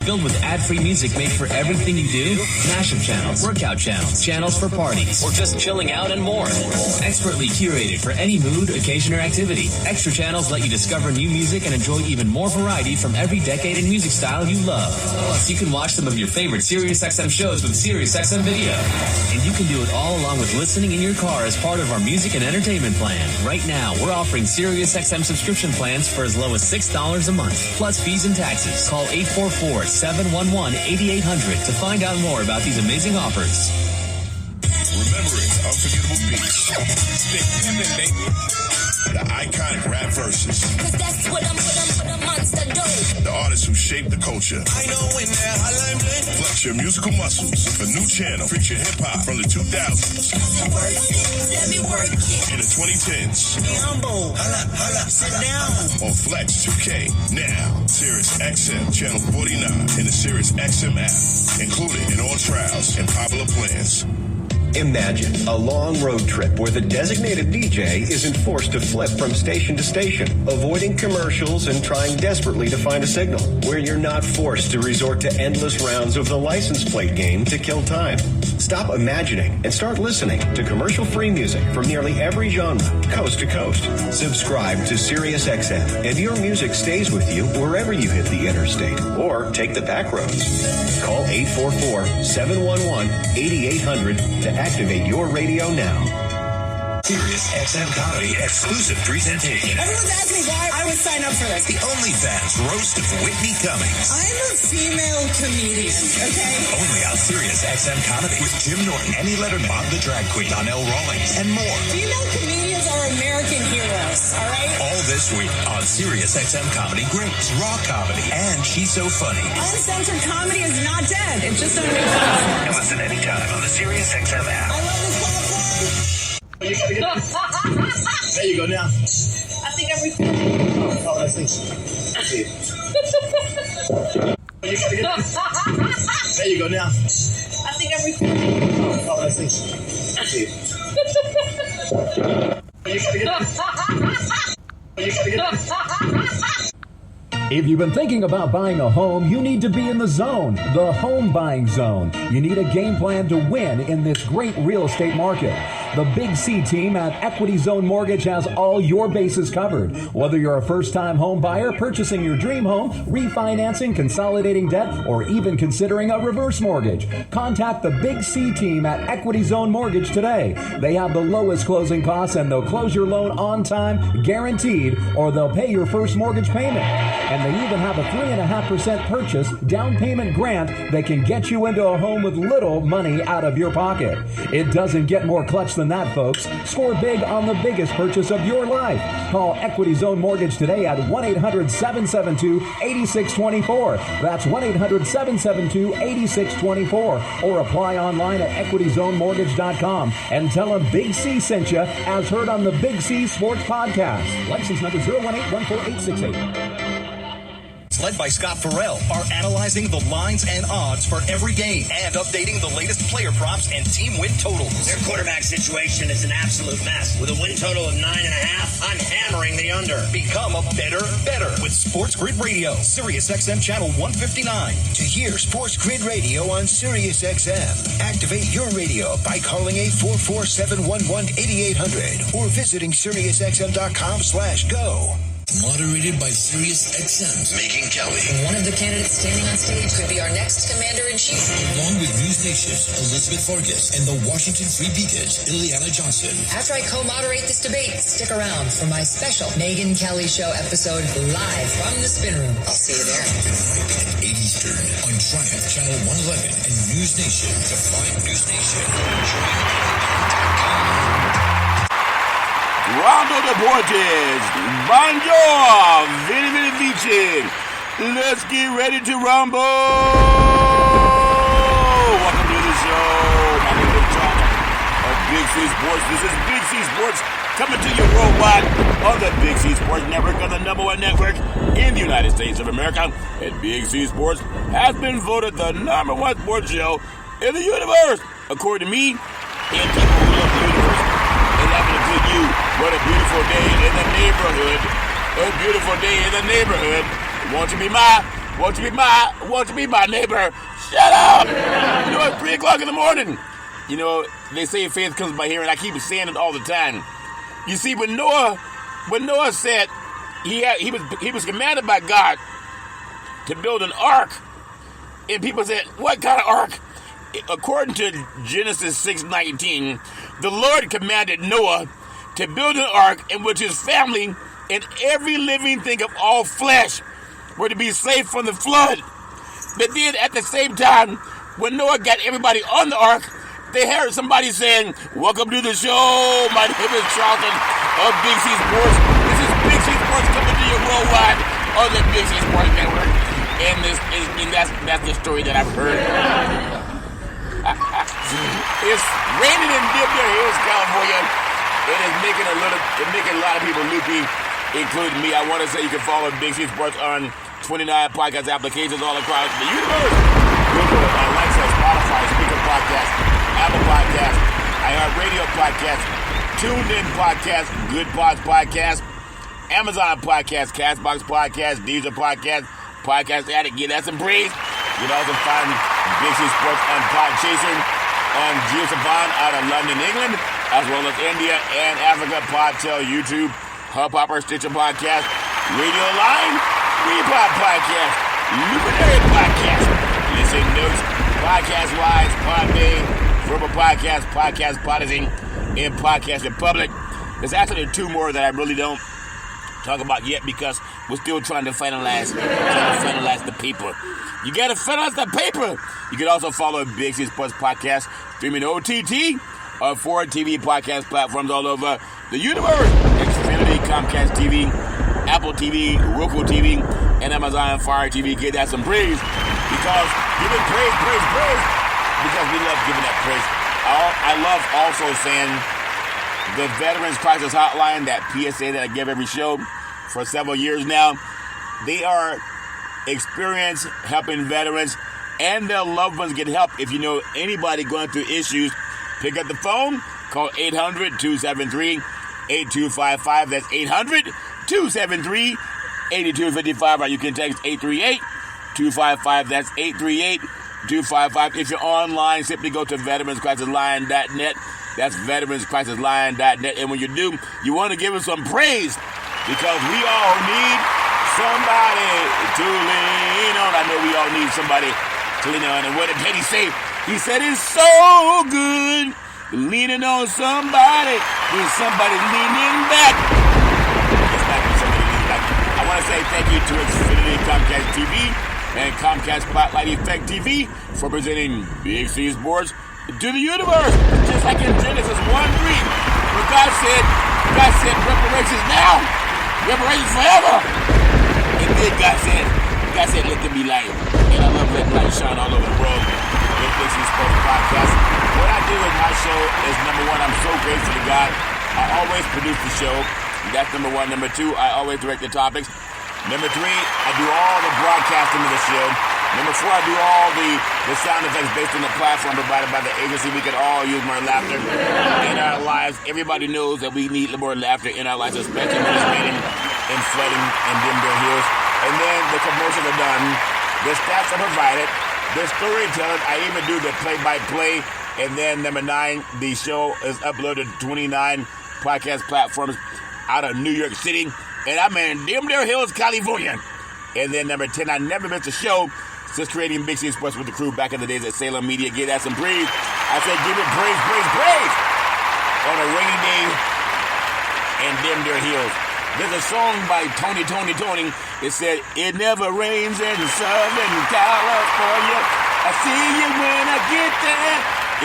Filled with ad-free music made for everything you do, mashup channels, workout channels, channels for parties, or just chilling out and more. Expertly curated for any mood, occasion, or activity. Extra channels let you discover new music and enjoy even more variety from every decade and music style you love. Plus, you can watch some of your favorite SiriusXM shows with SiriusXM Video. And you can do it all along with listening in your car as part of our music and entertainment plan. Right now, we're offering SiriusXM subscription plans for as low as $6 a month, plus fees and taxes. Call 844-711-8800 to find out more about these amazing offers. Remembering unforgettable beats. Big Pimpin', baby. The iconic rap verses. Cause that's what I'm monster do. The artists who shaped the culture. I know when they're hollering. Flex your musical muscles. A new channel. Feature hip-hop from the 2000s. Let me work it. In the 2010s. Be humble. Holla, sit down. On Flex 2K. Now, Sirius XM Channel 49 in the Sirius XM app. Included in all trials and popular plans. Imagine a long road trip where the designated DJ isn't forced to flip from station to station, avoiding commercials and trying desperately to find a signal, where you're not forced to resort to endless rounds of the license plate game to kill time. Stop imagining and start listening to commercial-free music from nearly every genre, coast to coast. Subscribe to SiriusXM and your music stays with you wherever you hit the interstate or take the back roads. Call 844-711-8800 to activate your radio now. Sirius XM Comedy exclusive presentation. Everyone's asking why I would sign up for this. The OnlyFans roast of Whitney Cummings. I'm a female comedian, okay? Only on Sirius XM Comedy with Jim Norton, Annie Letterman, Bob the Drag Queen, Donnell Rawlings, and more. Female comedians are American heroes, all right? All this week on Sirius XM Comedy Greats, Raw Comedy, and She's So Funny. Uncensored comedy is not dead. It just doesn't make sense. And listen anytime on the Sirius XM app. I love this platform. There you go now. I think everything. Oh, that's nice. See. There you go now. I think everything. Oh, that's nice. See. If you've been thinking about buying a home, you need to be in the zone, the home buying zone. You need a game plan to win in this great real estate market. The Big C team at Equity Zone Mortgage has all your bases covered. Whether you're a first-time home buyer, purchasing your dream home, refinancing, consolidating debt, or even considering a reverse mortgage, contact the Big C team at Equity Zone Mortgage today. They have the lowest closing costs and they'll close your loan on time, guaranteed, or they'll pay your first mortgage payment. And they even have a 3.5% purchase down payment grant that can get you into a home with little money out of your pocket. It doesn't get more clutch than that, folks. Score big on the biggest purchase of your life. Call Equity Zone Mortgage today at 1-800-772-8624. That's 1-800-772-8624. Or apply online at equityzonemortgage.com and tell them Big C sent you as heard on the Big C Sports Podcast. License number 018148868. Led by Scott Farrell, are analyzing the lines and odds for every game and updating the latest player props and team win totals. Their quarterback situation is an absolute mess. With a win total of 9.5, I'm hammering the under. Become a better with Sports Grid Radio, Sirius XM Channel 159. To hear Sports Grid Radio on Sirius XM, activate your radio by calling 844-711-8800 or visiting SiriusXM.com/go. Moderated by Sirius XM's Megan Kelly. One of the candidates standing on stage could be our next commander-in-chief. Along with News Nation's Elizabeth Vargas and the Washington Free Beacon's Ileana Johnson. After I co-moderate this debate, stick around for my special Megan Kelly Show episode live from the spin room. I'll see you there. Tonight at 8 Eastern on Triumph Channel 111 and News Nation. To find News Nation, Rondo Deportes, Bonjour, Vini Vici. Let's get ready to rumble. Welcome to the show. My name is John of Big C Sports. This is Big C Sports coming to you worldwide on the Big C Sports Network, on the #1 network in the United States of America. And Big C Sports has been voted the #1 sports show in the universe, according to me and people who love the universe. Having a good you. What a beautiful day in the neighborhood. A beautiful day in the neighborhood. Won't you be my Won't you be my neighbor? Shut up! You know, it's 3 o'clock in the morning. You know, they say faith comes by hearing. I keep saying it all the time. You see, when Noah said he was commanded by God to build an ark, and people said, "What kind of ark?" According to Genesis 6:19, the Lord commanded Noah to build an ark in which his family and every living thing of all flesh were to be saved from the flood. But then at the same time, when Noah got everybody on the ark, they heard somebody saying, "Welcome to the show. My name is Charlton of Big C Sports. This is Big C Sports coming to you worldwide on the Big C Sports Network." And that's the story that I've heard. It's raining in Dimder Hills, California. It is making a lot of people loopy, including me. I want to say you can follow Big C Sports on 29 podcast applications all across the universe. Google, Alexa, Spotify, Speaker Podcast, Apple Podcast, iHeartRadio Podcast, TuneIn Podcast, Good Pods Podcast, Amazon Podcast, Castbox Podcast, Deezer Podcast, Podcast Addict. Get that some praise. You can also find Big C Sports on Podchaser, on Geosavon out of London, England, as well as India and Africa, Podtail, YouTube, Hubhopper, Stitcher Podcast, Radio Line, Repod Podcast, Luminary Podcast, Listen Notes, Podcast Wise, Podbay, Verbal Podcast, Podcast Podding, and Podcast Republic. There's actually 2 more that I really don't talk about yet because we're still trying to finalize the paper. You gotta finalize the paper. You can also follow Big C Sports Podcast streaming OTT on 4 TV podcast platforms all over the universe: Xfinity, Comcast TV, Apple TV, Roku TV, and Amazon Fire TV. Give that some praise because give it praise because we love giving that praise. I love also saying the Veterans Crisis Hotline, that PSA that I give every show for several years now. They are experienced helping veterans and their loved ones get help. If you know anybody going through issues, pick up the phone, call 800-273-8255. That's 800-273-8255. Or you can text 838-255. That's 838-255. If you're online, simply go to veteranscrisisline.net. That's veteranscrisisline.net. And when you do, you want to give us some praise because we all need somebody to lean on. I know we all need somebody to lean on. And what did Teddy say? He said it's so good leaning on somebody when somebody's leaning back. It's back when somebody leans back. I want to say thank you to Xfinity, Comcast TV, and Comcast Spotlight Effect TV for presenting Big C Sports to the universe. Just like in Genesis 1:3, where God said reparations now, reparations forever. And then God said, let there be light. And I love letting light shine all over the world. With Big C Sports Podcast. What I do with my show is, number 1, I'm so grateful to God. I always produce the show. That's number 1. Number 2, I always direct the topics. Number 3, I do all the broadcasting of the show. Number 4, I do all the sound effects based on the platform provided by the agency. We can all use more laughter in our lives. Everybody knows that we need more laughter in our lives, especially when it's raining and flooding in Dimder Hills. And then the commercials are done. The stats are provided. The storytelling, I even do the play-by-play. And then number 9, the show is uploaded to 29 podcast platforms out of New York City. And I'm in Dimder Hills, California. And then number 10, I never missed a show since creating Big C Sports with the crew back in the days at Salem Media. Give that some praise. I said give it praise on a rainy day in Dimder Hills. There's a song by Tony. It said, it never rains in Southern California. I see you when I get there.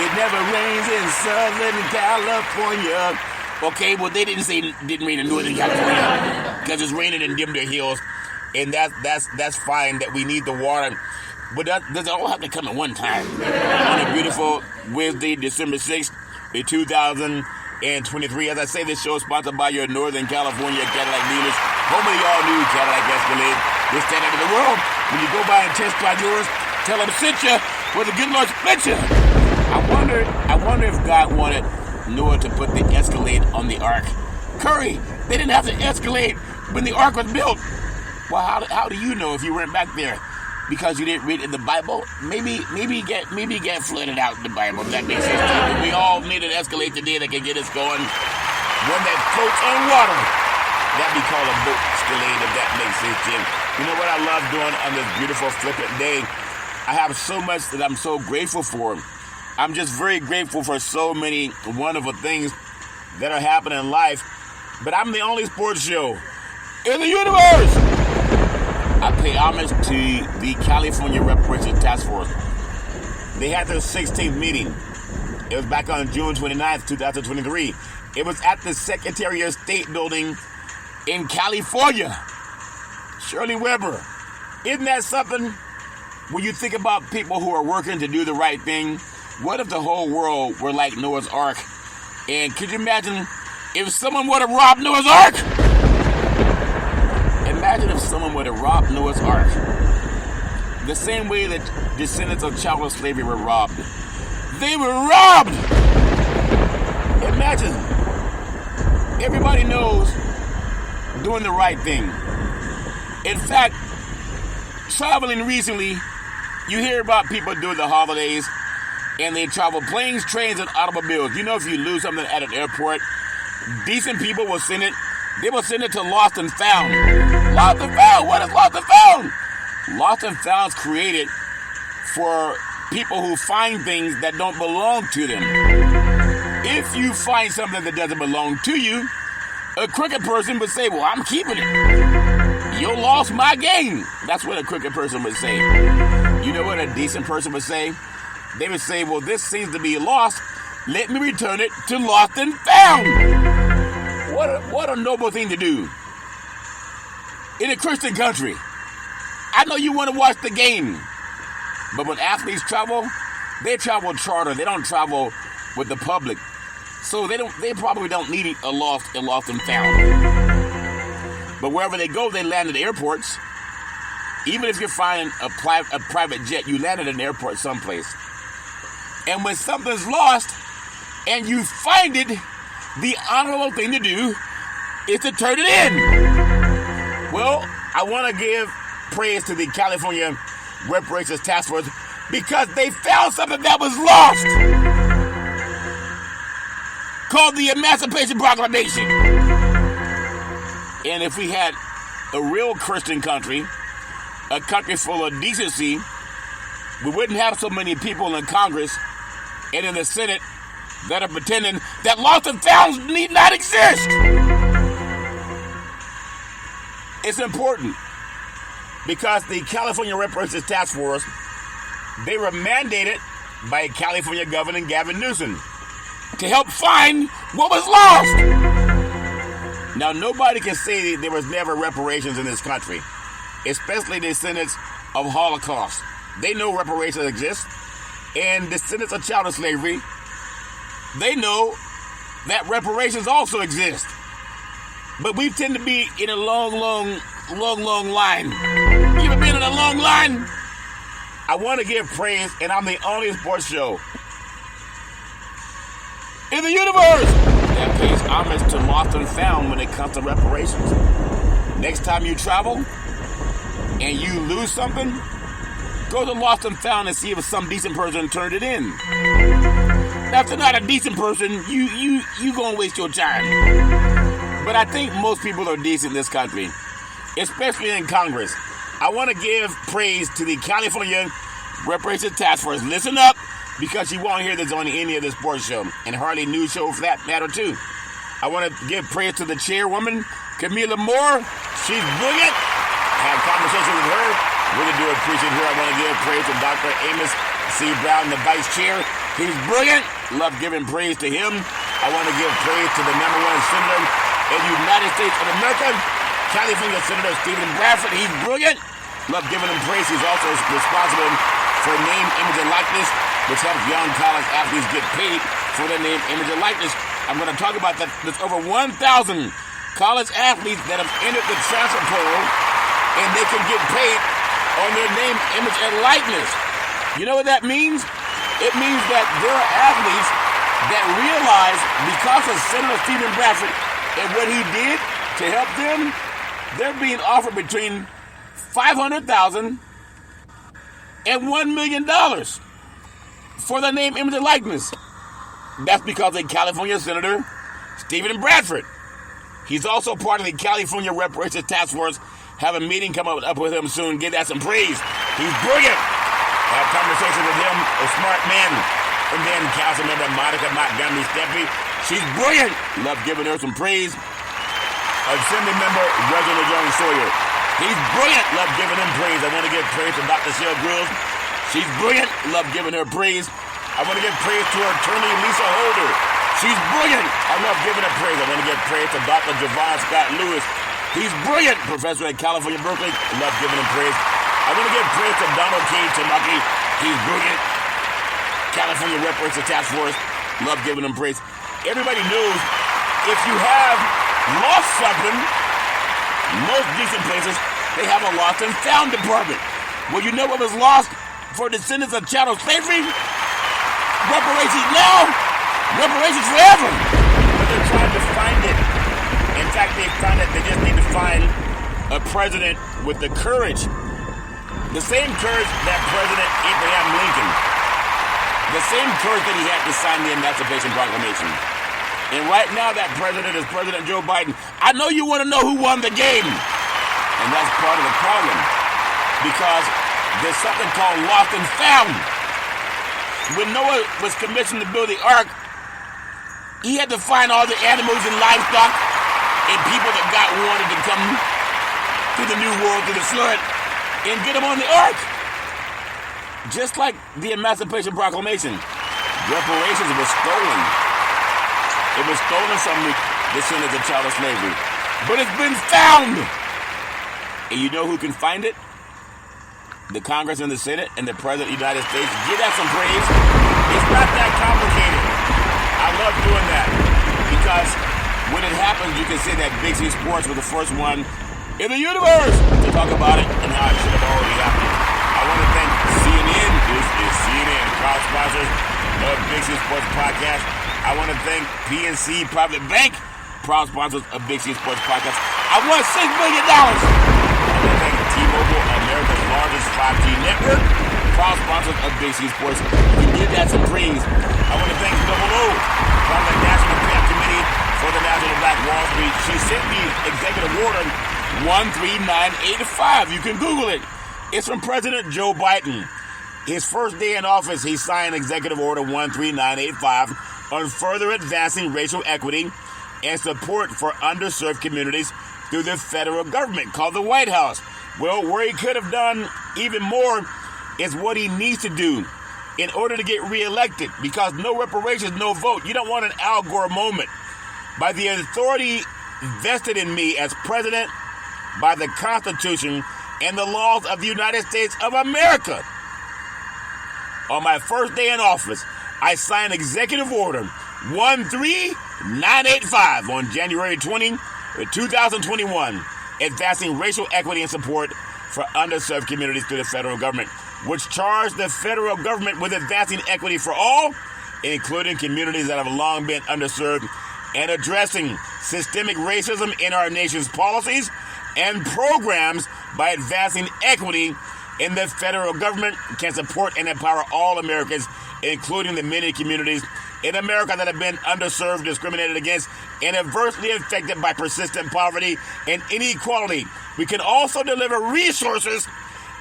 It never rains in Southern California. Okay, well, they didn't say it didn't rain in Northern California because it's raining in Dimder Hills. And that's fine that we need the water. But that doesn't all have to come at one time. On a beautiful Wednesday, December 6th, 2023. As I say, this show is sponsored by your Northern California Cadillac dealers. Home of the all-new Cadillac Escalade. This standard of the world. When you go by and test drive yours, tell them sent you where the good Lord split you. I wonder if God wanted Noah to put the Escalade on the ark. Curry, they didn't have the Escalade when the ark was built. Well, how do you know if you weren't back there? because you didn't read in the Bible, maybe get flooded out in the Bible. If that makes sense. We all need an Escalade today that can get us going. One that floats on water. That be called a boat Escalade, if that makes sense, Jim. You know what I love doing on this beautiful flippant day? I have so much that I'm so grateful for. I'm just very grateful for so many wonderful things that are happening in life. But I'm the only sports show in the universe. I pay homage to the California Reparations Task Force. They had their 16th meeting. It was back on June 29th, 2023. It was at the Secretary of State building in California. Shirley Weber. Isn't that something? When you think about people who are working to do the right thing, what if the whole world were like Noah's Ark? And could you imagine if someone would have robbed Noah's Ark? Imagine if someone would have robbed Noah's Ark. The same way that descendants of chattel slavery were robbed. They were robbed! Imagine. Everybody knows doing the right thing. In fact, traveling recently, you hear about people doing the holidays and they travel planes, trains, and automobiles. You know, if you lose something at an airport, decent people will send it. They will send it to Lost and Found. Lost and Found? What is Lost and Found? Lost and Found is created for people who find things that don't belong to them. If you find something that doesn't belong to you, a crooked person would say, well, I'm keeping it. You lost my game. That's what a crooked person would say. You know what a decent person would say? They would say, well, this seems to be lost. Let me return it to Lost and Found. What a noble thing to do. In a Christian country. I know you want to watch the game. But when athletes travel, they travel charter. They don't travel with the public. So they probably don't need a lost and found. But wherever they go, they land at airports. Even if you're flying a private jet, you land at an airport someplace. And when something's lost and you find it, the honorable thing to do is to turn it in. Well, I want to give praise to the California Reparations Task Force because they found something that was lost called the Emancipation Proclamation. And if we had a real Christian country, a country full of decency, we wouldn't have so many people in Congress and in the Senate that are pretending that lost and founds need not exist. It's important because the California Reparations Task Force, they were mandated by California Governor Gavin Newsom to help find what was lost. Now, nobody can say there was never reparations in this country, especially descendants of Holocaust. They know reparations exist, and descendants of chattel slavery, they know that reparations also exist. But we tend to be in a long line. You ever been in a long line? I want to give praise, and I'm the only sports show in the universe that pays homage to lost and found when it comes to reparations. Next time you travel and you lose something, go to Lost and Found and see if some decent person turned it in. Now, if you're not a decent person, you gonna waste your time. But I think most people are decent in this country, especially in Congress. I want to give praise to the California Reparations Task Force. Listen up, because you won't hear this on any of the sports show, and hardly news show for that matter too. I want to give praise to the chairwoman, Camila Moore. She's brilliant. I had a conversation with her. Really do appreciate her. I want to give praise to Dr. Amos C. Brown, the vice chair. He's brilliant. Love giving praise to him. I want to give praise to the number one senator in the United States of America, California Senator Stephen Bradford. He's brilliant. Love giving him praise. He's also responsible for name, image, and likeness, which helps young college athletes get paid for their name, image, and likeness. I'm going to talk about that. There's over 1,000 college athletes that have entered the transfer portal, and they can get paid on their name, image, and likeness. You know what that means? It means that there are athletes that realize, because of Senator Stephen Bradford and what he did to help them, they're being offered between $500,000 and $1 million for the name, image, and likeness. That's because of California Senator Stephen Bradford. He's also part of the California Reparations Task Force. Have a meeting come up with him soon. Give that some praise. He's brilliant. Have conversation with him, a smart man. And then Councilmember Monica Montgomery Steffi. She's brilliant. Love giving her some praise. Assembly member Reginald Jones Sawyer. He's brilliant. Love giving him praise. I want to give praise to Dr. Shell Grills. She's brilliant. Love giving her praise. I want to give praise to her attorney, Lisa Holder. She's brilliant. I love giving her praise. I want to give praise to Dr. Javon Scott Lewis. He's brilliant. Professor at California, Berkeley. Love giving him praise. I want to give praise to Donald K. Tamaki. He's brilliant. California Reparations Task Force. Love giving him praise. Everybody knows if you have lost something, most decent places, they have a lost and found department. Well, you know what was lost for descendants of chattel slavery? Reparations now, reparations forever. But they're trying to find it. In fact, they found it. They just need to find a president with the courage, the same courage that President Abraham Lincoln, the same courage that he had to sign the Emancipation Proclamation. And right now, that president is President Joe Biden. I know you want to know who won the game. And that's part of the problem. Because there's something called lost and found. When Noah was commissioned to build the ark, he had to find all the animals and livestock and people that God wanted to come to the new world, to the flood, and get them on the ark. Just like the Emancipation Proclamation, reparations was stolen. It was stolen from the descendants of chattel slavery. But it's been found. And you know who can find it? The Congress and the Senate and the President of the United States. Give that some praise. It's not that complicated. I love doing that. Because when it happens, you can say that Big C Sports was the first one in the universe to talk about it and how it should have already happened. I want to thank CNN. This is CNN, proud sponsors of Big C Sports Podcast. I want to thank PNC Private Bank, proud sponsors of Big C Sports Podcast. I won $6 million. I want to thank T-Mobile, America's largest 5G network, proud sponsors of Big C Sports. You can give that some praise. I want to thank Double O from the National Payout Committee for the National Black Wall Street. She sent me Executive Order 13985. You can Google it. It's from President Joe Biden. His first day in office, he signed Executive Order 13985 on further advancing racial equity and support for underserved communities through the federal government, called the White House. Well, where he could have done even more is what he needs to do in order to get reelected, because no reparations, no vote. You don't want an Al Gore moment. By the authority vested in me as president by the Constitution and the laws of the United States of America. On my first day in office, I signed Executive Order 13985 on January 20, 2021, advancing racial equity and support for underserved communities through the federal government, which charged the federal government with advancing equity for all, including communities that have long been underserved, and addressing systemic racism in our nation's policies and programs by advancing equity in the federal government can support and empower all Americans, including the many communities in America that have been underserved, discriminated against, and adversely affected by persistent poverty and inequality. We can also deliver resources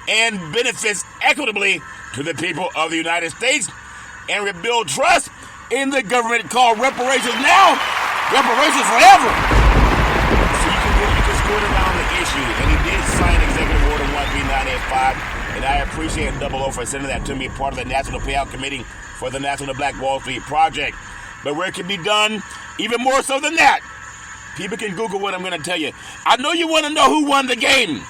and benefits equitably to the people of the United States and rebuild trust in the government, called reparations now, reparations forever. So you can skirt around the issue, and he did sign Executive Order 13985, and I appreciate Double O for sending that to me, part of the National Payout Committee for the National Black Wall Street Project. But where it can be done, even more so than that, people can Google what I'm going to tell you. I know you want to know who won the game.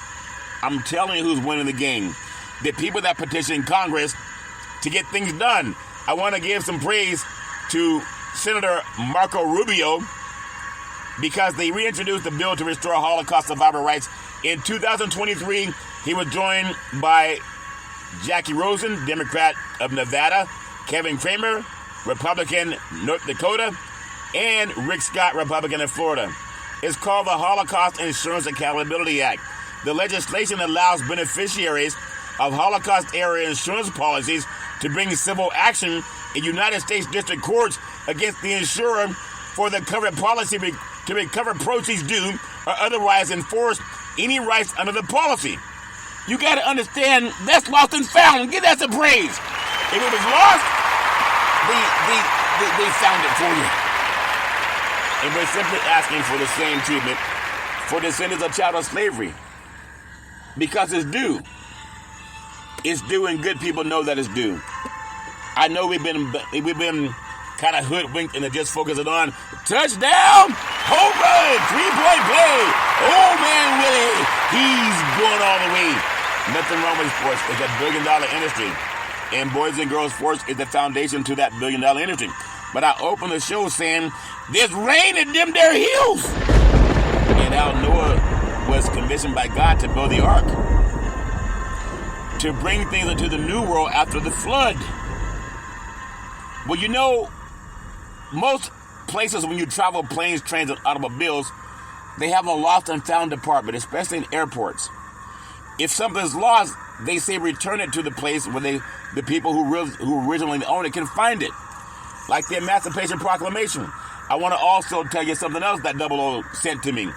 I'm telling you who's winning the game. The people that petitioned Congress to get things done. I want to give some praise to Senator Marco Rubio, because they reintroduced the bill to restore Holocaust survivor rights. In 2023, he was joined by Jackie Rosen, Democrat of Nevada, Kevin Cramer, Republican, North Dakota, and Rick Scott, Republican of Florida. It's called the Holocaust Insurance Accountability Act. The legislation allows beneficiaries of Holocaust-era insurance policies to bring civil action in United States district courts against the insurer for the covered policy to recover proceeds due or otherwise enforce any rights under the policy. You got to understand, that's lost and found. Give that some praise. If it was lost, they found it for you. And we're simply asking for the same treatment for descendants of chattel slavery. Because it's due. It's due, and good people know that it's due. I know we've been kind of hoodwinked and just focusing on touchdown, home run, 3-point play. Oh man, Willie, he's going all the way. Nothing wrong with sports. It's a billion-dollar industry, and boys and girls sports is the foundation to that billion-dollar industry. But I opened the show saying there's rain in them there hills, and how Noah was commissioned by God to build the ark to bring things into the new world after the flood. Well, you know, most places when you travel planes, trains, and automobiles, they have a lost and found department, especially in airports. If something's lost, they say return it to the place where the people who originally owned it can find it. Like the Emancipation Proclamation. I want to also tell you something else that 00 sent to me,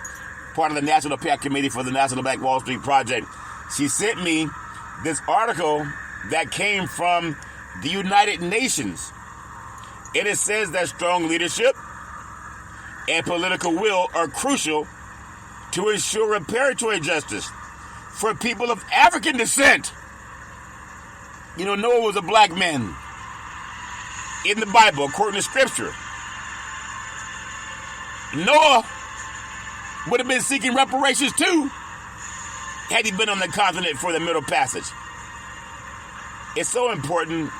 part of the National PAC Committee for the National Bank Wall Street Project. She sent me this article that came from the United Nations. And it says that strong leadership and political will are crucial to ensure reparatory justice for people of African descent. You know, Noah was a black man in the Bible, according to Scripture. Noah would have been seeking reparations too had he been on the continent for the Middle Passage. It's so important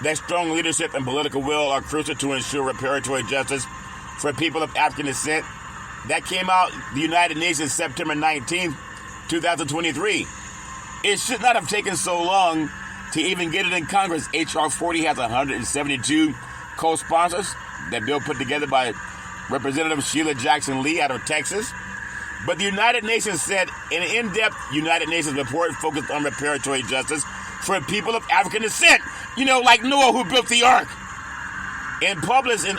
that strong leadership and political will are crucial to ensure reparatory justice for people of African descent. That came out the United Nations September 19th, 2023. It should not have taken so long to even get it in Congress. H.R. 40 has 172 co-sponsors. That bill put together by Representative Sheila Jackson Lee out of Texas. But the United Nations said an in-depth United Nations report focused on reparatory justice for people of African descent. You know, like Noah who built the ark. And published it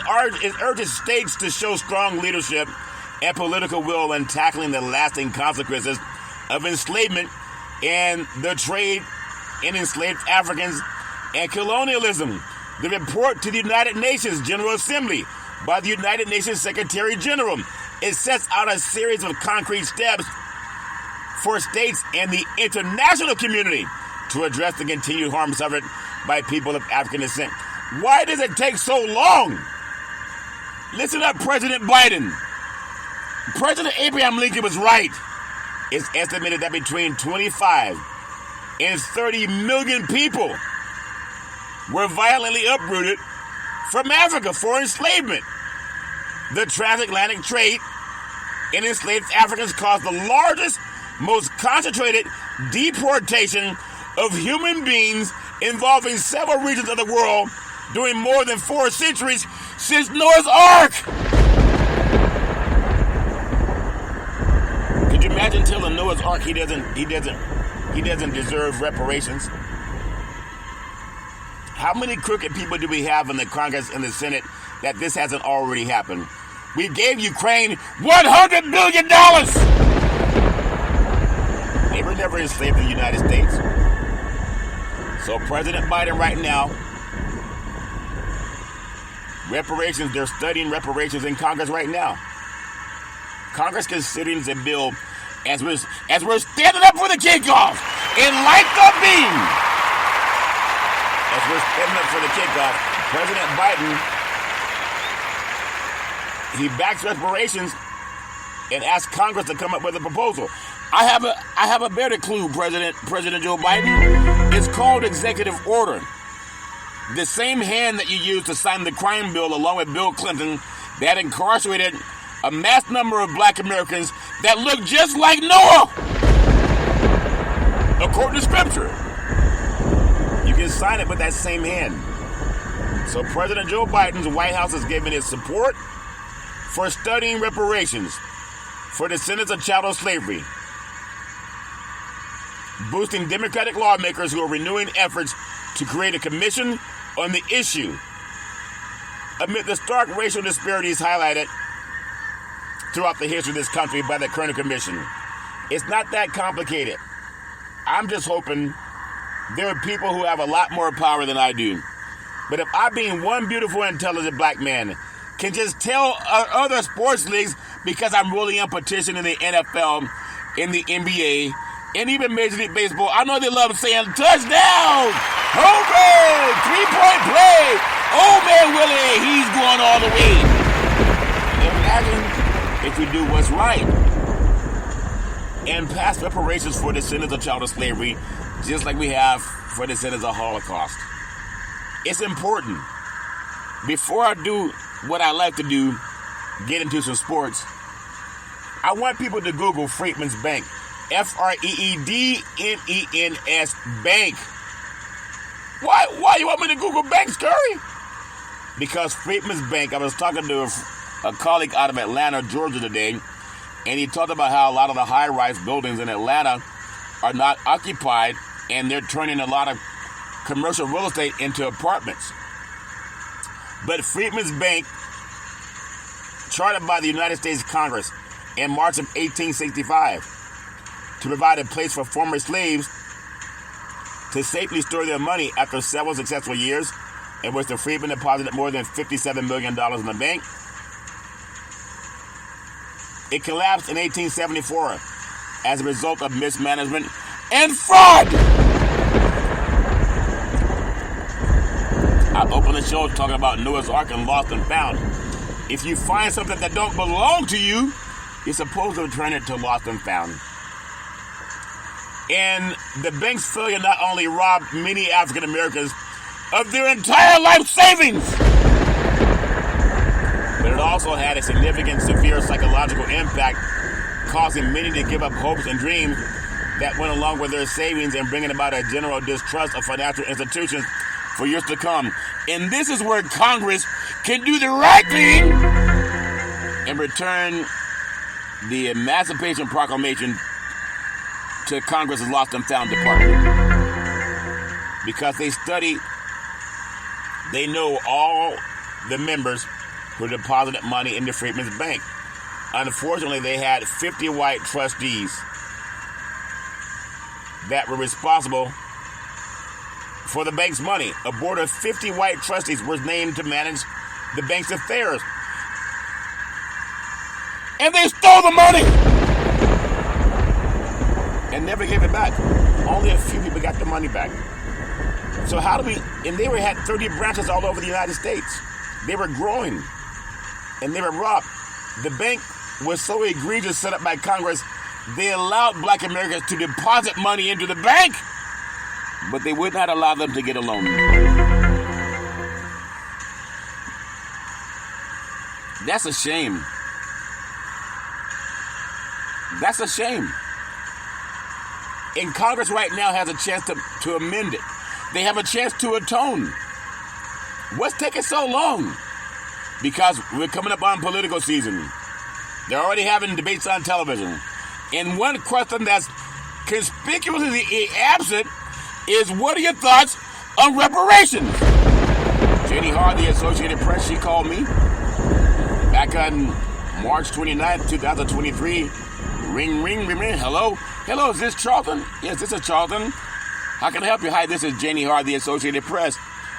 urges states to show strong leadership and political will in tackling the lasting consequences of enslavement and the trade in enslaved Africans and colonialism. The report to the United Nations General Assembly by the United Nations Secretary General. It sets out a series of concrete steps for states and the international community to address the continued harm suffered by people of African descent. Why does it take so long? Listen up, President Biden. President Abraham Lincoln was right. It's estimated that between 25 and 30 million people were violently uprooted from Africa for enslavement. The transatlantic trade in enslaved Africans caused the largest, most concentrated deportation of human beings involving several regions of the world during more than 4 centuries since Noah's Ark. Could you imagine telling Noah's Ark he doesn't deserve reparations? How many crooked people do we have in the Congress and the Senate that this hasn't already happened? We gave Ukraine $100 billion. They were never enslaved in the United States. So President Biden right now, reparations, they're studying reparations in Congress right now. Congress considering the bill as we're standing up for the kickoff and light the beam. As we're standing up for the kickoff, President Biden, he backs reparations and asks Congress to come up with a proposal. I have a better clue, President Joe Biden. It's called executive order. The same hand that you used to sign the crime bill along with Bill Clinton that incarcerated a mass number of black Americans that look just like Noah, according to Scripture. You can sign it with that same hand. So President Joe Biden's White House has given its support for studying reparations for descendants of chattel slavery. boosting Democratic lawmakers who are renewing efforts to create a commission on the issue. Amid the stark racial disparities highlighted throughout the history of this country by the current commission, it's not that complicated. I'm just hoping there are people who have a lot more power than I do. But if I, being one beautiful, intelligent black man, can just tell other sports leagues, because I'm ruling on petition in the NFL, in the NBA, and even Major League Baseball, I know they love saying, touchdown, home run, 3-point play, oh man Willie, he's going all the way. Imagine if we do what's right and pass reparations for descendants of child slavery, just like we have for descendants of Holocaust. It's important. Before I do what I like to do, get into some sports, I want people to Google Freedman's Bank. Freedmens Bank. Why you want me to Google bank, Scurry? Because Freedman's Bank, I was talking to a colleague out of Atlanta, Georgia today, and he talked about how a lot of the high-rise buildings in Atlanta are not occupied, and they're turning a lot of commercial real estate into apartments. But Freedman's Bank, chartered by the United States Congress in March of 1865 to provide a place for former slaves to safely store their money after several successful years, in which the freedmen deposited more than $57 million in the bank. It collapsed in 1874 as a result of mismanagement and fraud. I opened the show talking about Noah's Ark and Lost and Found. If you find something that don't belong to you, you're supposed to return it to Lost and Found. And the bank's failure not only robbed many African Americans of their entire life savings, but it also had a significant, severe psychological impact, causing many to give up hopes and dreams that went along with their savings and bringing about a general distrust of financial institutions for years to come. And this is where Congress can do the right thing and return the Emancipation Proclamation to Congress's Lost and Found Department. Because they know all the members who deposited money in the Freedmen's Bank. Unfortunately, they had 50 white trustees that were responsible for the bank's money. A board of 50 white trustees was named to manage the bank's affairs. And they stole the money and never gave it back. Only a few people got the money back. So how do we, and they had 30 branches all over the United States. They were growing and they were robbed. The bank was so egregious, set up by Congress, they allowed black Americans to deposit money into the bank, but they would not allow them to get a loan. That's a shame. That's a shame. And Congress right now has a chance to amend it. They have a chance to atone. What's taking so long? Because we're coming up on political season. They're already having debates on television. And one question that's conspicuously absent is, what are your thoughts on reparations? Jenny Hart, the Associated Press, she called me back on March 29th, 2023. Ring, ring, ring, ring. Hello? Hello, is this Charlton? Yes, this is Charlton. How can I help you? Hi, this is Jenny Hart, the Associated Press.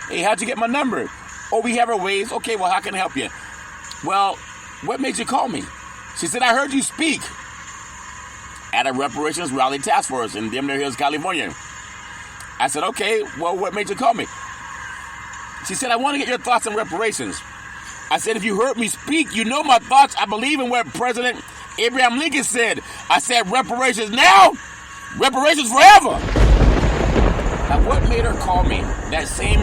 Hey, how'd you get my number? Oh, we have our ways. Okay, well, how can I help you? Well, what made you call me? She said, I heard you speak at a reparations rally task force in Denver Hills, California. I said, okay, well, what made you call me? She said, I want to get your thoughts on reparations. I said, if you heard me speak, you know my thoughts. I believe in what President Abraham Lincoln said. I said, reparations now, reparations forever. Now, what made her call me? That same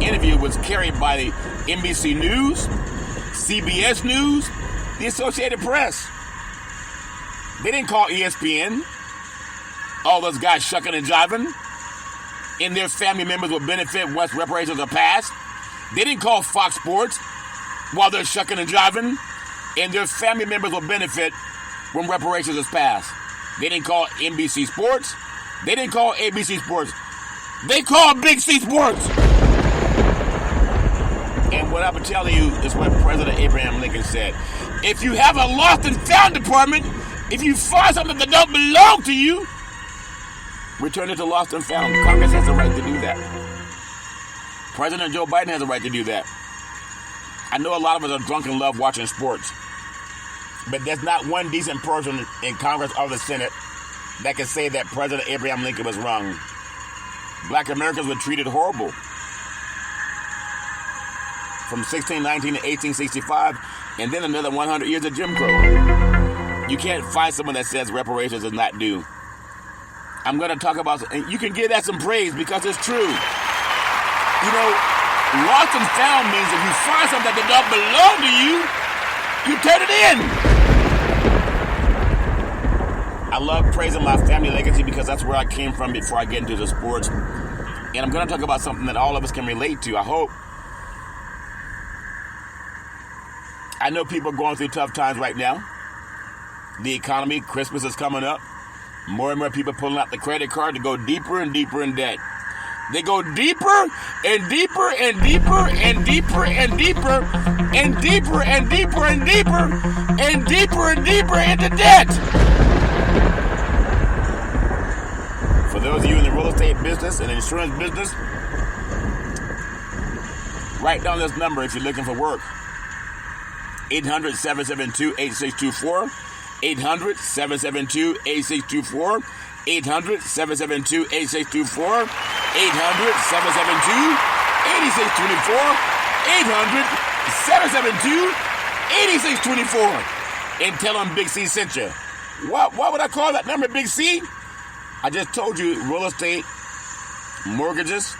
interview was carried by the NBC News, CBS News, the Associated Press. They didn't call ESPN. All those guys shucking and jiving, and their family members will benefit once reparations are passed. They didn't call Fox Sports while they're shucking and jiving, and their family members will benefit when reparations is passed. They didn't call NBC Sports They didn't call ABC Sports. They called Big C Sports. And what I'm telling you is what President Abraham Lincoln said. If you have a lost and found department, if you find something that don't belong to you, return it to lost and found. Congress has the right to do that. President Joe Biden has the right to do that. I know a lot of us are drunk in love watching sports, but there's not one decent person in Congress or the Senate that can say that President Abraham Lincoln was wrong. Black Americans were treated horrible. From 1619 to 1865, and then another 100 years of Jim Crow. You can't find someone that says reparations is not due. I'm going to talk about, and you can give that some praise because it's true. You know, lost and found means if you find something that don't belong to you, you turn it in. I love praising my family legacy because that's where I came from before I get into the sports. And I'm going to talk about something that all of us can relate to, I hope. I know people are going through tough times right now. The economy, Christmas is coming up. More and more people pulling out the credit card to go deeper and deeper in debt. They go deeper and deeper and deeper and deeper and deeper and deeper and deeper and deeper and deeper and deeper into debt. For those of you in the real estate business and insurance business, write down this number if you're looking for work. 800-772-8624. 800-772-8624. 800-772-8624. 800-772-8624. 800-772-8624. And tell them Big C sent you. Why would I call that number Big C? I just told you real estate, mortgages,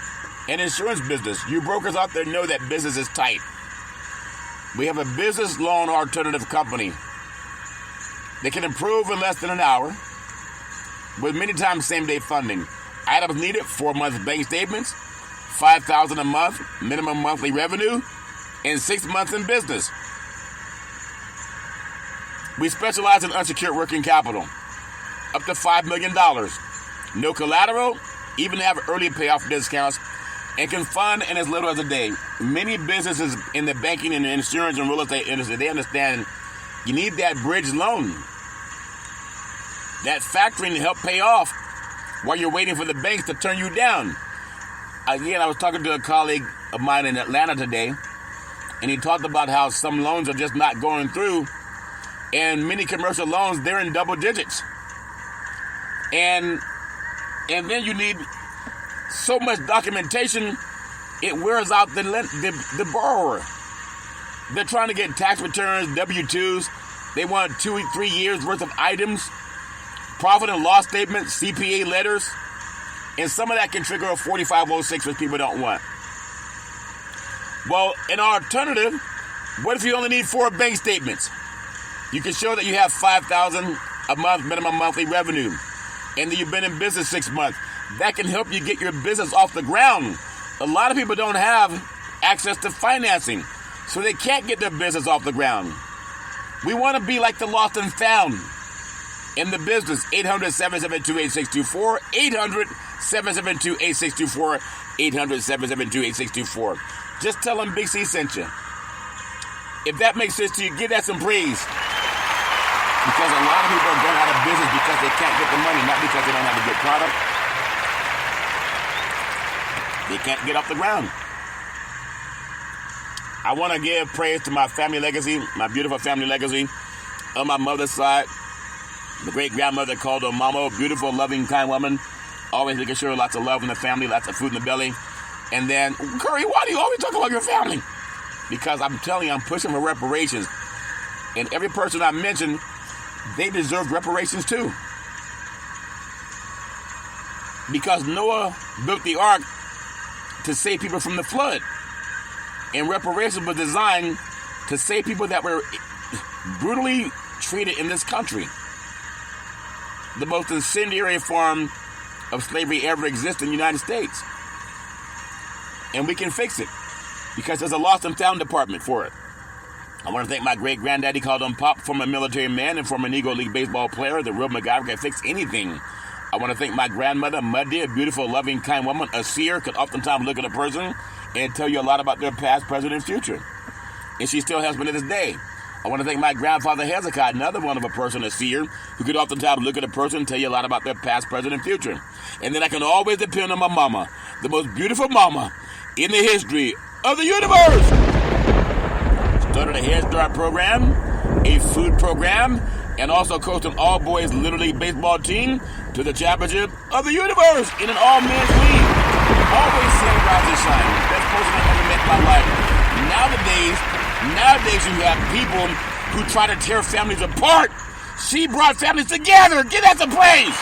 and insurance business. You brokers out there know that business is tight. We have a business loan alternative company. They can approve in less than an hour with many times same-day funding. Items needed: 4 months bank statements, $5,000 a month minimum monthly revenue, and 6 months in business. We specialize in unsecured working capital, up to $5 million. No collateral, even have early payoff discounts, and can fund in as little as a day. Many businesses in the banking and insurance and real estate industry, they understand you need that bridge loan, that factoring to help pay off while you're waiting for the banks to turn you down. Again, I was talking to a colleague of mine in Atlanta today, and he talked about how some loans are just not going through, and many commercial loans, they're in double digits. And then you need so much documentation, it wears out the borrower. They're trying to get tax returns, W-2s. They want 2 or 3 years worth of items, profit and loss statements, CPA letters, and some of that can trigger a 4506, which people don't want. Well, an alternative, what if you only need 4 bank statements? You can show that you have $5,000 a month minimum monthly revenue, and that you've been in business 6 months. That can help you get your business off the ground. A lot of people don't have access to financing, so they can't get their business off the ground. We want to be like the lost and found in the business. 800-772-8624. 800-772-8624. 800-772-8624. Just tell them Big C sent you. If that makes sense to you, give that some praise. Because a lot of people are going out of business because they can't get the money, not because they don't have a good product. They can't get off the ground. I want to give praise to my family legacy, my beautiful family legacy. On my mother's side, the great-grandmother called her Mama, beautiful, loving, kind woman. Always making sure lots of love in the family, lots of food in the belly. And then, Curry, why do you always talk about your family? Because I'm telling you, I'm pushing for reparations. And every person I mentioned, they deserve reparations too. Because Noah built the ark to save people from the flood. And reparations was designed to save people that were brutally treated in this country. The most incendiary form of slavery ever existed in the United States. And we can fix it because there's a lost and found department for it. I want to thank my great-granddaddy, called him Pop, former military man and former Negro League baseball player. The real MacGyver can fix anything. I want to thank my grandmother, Muddy, a beautiful, loving, kind woman. A seer could oftentimes look at a person and tell you a lot about their past, present, and future. And she still helps me to this day. I want to thank my grandfather, Hezekiah, another one of a person, a seer, who could oftentimes look at a person and tell you a lot about their past, present, and future. And then I can always depend on my mama, the most beautiful mama in the history of the universe. Started a Head Start program, a food program, and also coached an all-boys Little League baseball team to the championship of the universe in an all-men's league. Always saying rise and shine. Best person I ever met in my life. Nowadays you have people who try to tear families apart. She brought families together. Get at the place.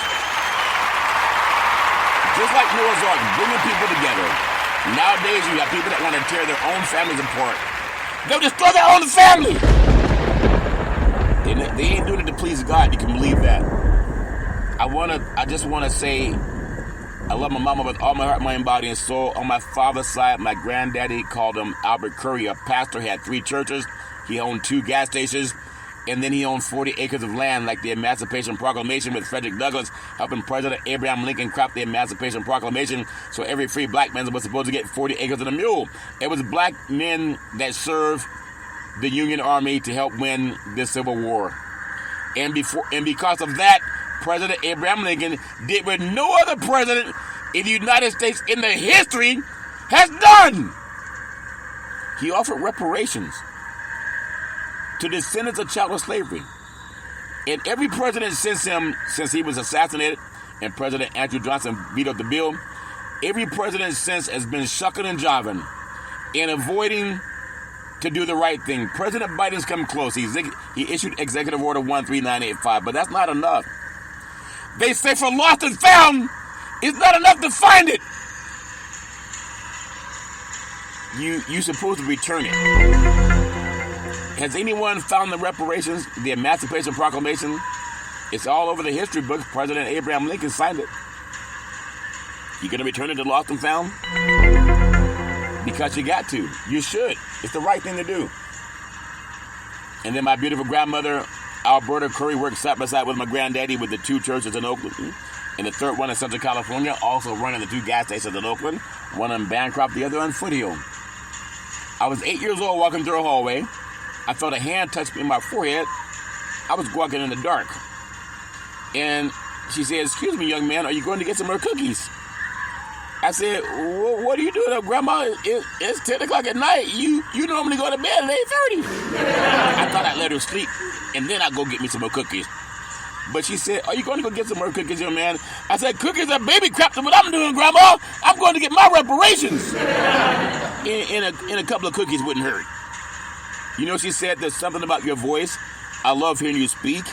Just like Noah's Ark, bringing people together. Nowadays you have people that want to tear their own families apart. They'll destroy their own family. They ain't doing it to please God. You can believe that. I just want to say, I love my mama with all my heart, mind, body, and soul. On my father's side, my granddaddy called him Albert Curry, a pastor, had 3 churches. He owned 2 gas stations, and then he owned 40 acres of land, like the Emancipation Proclamation with Frederick Douglass, helping President Abraham Lincoln craft the Emancipation Proclamation so every free black man was supposed to get 40 acres and a mule. It was black men that served the Union Army to help win the Civil War. And because of that, President Abraham Lincoln did what no other president in the United States in the history has done. He offered reparations to descendants of chattel slavery. And every president since he was assassinated and President Andrew Johnson vetoed the bill, every president since has been shucking and jiving and avoiding to do the right thing. President Biden's come close. He issued Executive Order 13985, but that's not enough. They say for lost and found, it's not enough to find it. You're supposed to return it. Has anyone found the reparations, the Emancipation Proclamation? It's all over the history books. President Abraham Lincoln signed it. You gonna return it to lost and found? Because you got to. You should. It's the right thing to do. And then my beautiful grandmother, Alberta Curry, worked side by side with my granddaddy with the 2 churches in Oakland. And the third one in Central California, also running the 2 gas stations in Oakland. One in Bancroft, the other in Foothill. I was 8 years old walking through a hallway. I felt a hand touch me in my forehead. I was walking in the dark. And she said, "Excuse me, young man, are you going to get some more cookies?" I said, "What are you doing up, Grandma? It's 10 o'clock at night. You normally go to bed at 8:30. I thought I'd let her sleep, and then I'd go get me some more cookies. But she said, "Are you going to go get some more cookies, young man?" I said, "Cookies are baby crap to what I'm doing, Grandma. I'm going to get my reparations." In a couple of cookies wouldn't hurt. You know, she said there's something about your voice. I love hearing you speak.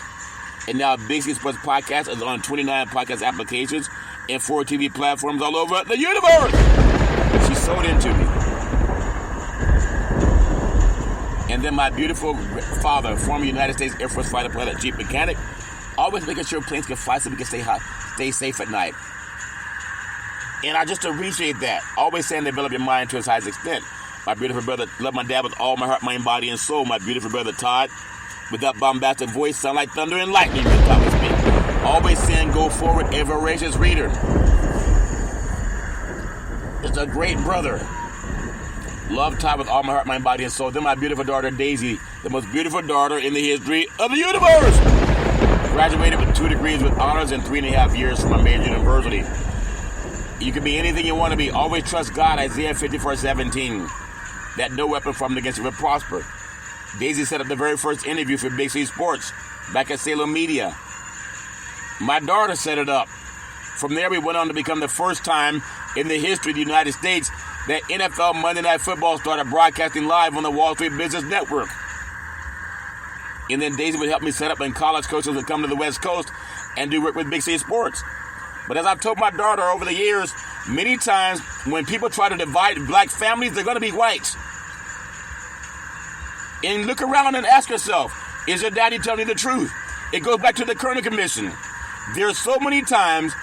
And now Big C Sports Podcast is on 29 podcast applications and 4 TV platforms all over the universe. She sold into me. And then my beautiful father, former United States Air Force fighter pilot, chief mechanic, always making sure planes can fly so we can stay safe at night. And I just appreciate that. Always saying develop your mind to its highest extent. My beautiful brother, love my dad with all my heart, mind, body, and soul. My beautiful brother Todd, with that bombastic voice, sound like thunder and lightning. Always saying go forward, a voracious reader. It's a great brother. Love Todd with all my heart, mind, body, and soul. Then my beautiful daughter Daisy, the most beautiful daughter in the history of the universe. Graduated with 2 degrees with honors in 3.5 years from a major university. You can be anything you want to be. Always trust God, Isaiah 54:17. That no weapon formed against you will prosper. Daisy set up the very first interview for Big C Sports back at Salem Media. My daughter set it up. From there, we went on to become the first time in the history of the United States that NFL Monday Night Football started broadcasting live on the Wall Street Business Network. And then Daisy would help me set up, and college coaches would come to the West Coast and do work with Big C Sports. But as I've told my daughter over the years, many times when people try to divide black families, they're going to be whites. And look around and ask yourself, is your daddy telling you the truth? It goes back to the Kerner Commission. There are so many times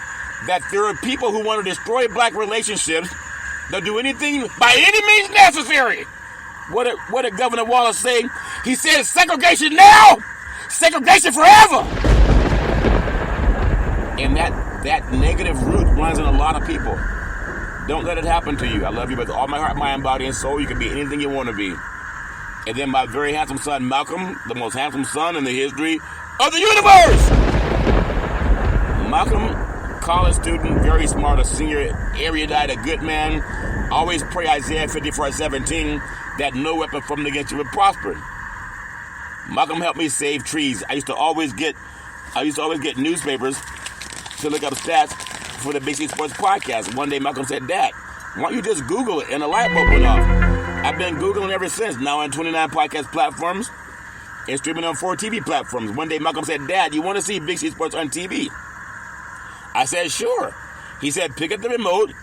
that there are people who want to destroy black relationships. They'll do anything by any means necessary. What did Governor Wallace say? He said, segregation now, segregation forever. And That negative root runs in a lot of people. Don't let it happen to you. I love you with all my heart, mind, body, and soul. You can be anything you want to be. And then my very handsome son, Malcolm, the most handsome son in the history of the universe. Malcolm, college student, very smart, a senior, erudite, a good man. Always pray Isaiah 54:17 that no weapon formed against you will prosper. Malcolm helped me save trees. I used to always get newspapers to look up stats for the Big C Sports podcast. One day Malcolm said, "Dad, why don't you just Google it?" And the light bulb went off. I've been Googling ever since, now on 29 podcast platforms and streaming on 4 TV platforms. One day Malcolm said, "Dad, you want to see Big C Sports on TV?" I said, "Sure." He said, "Pick up the remote,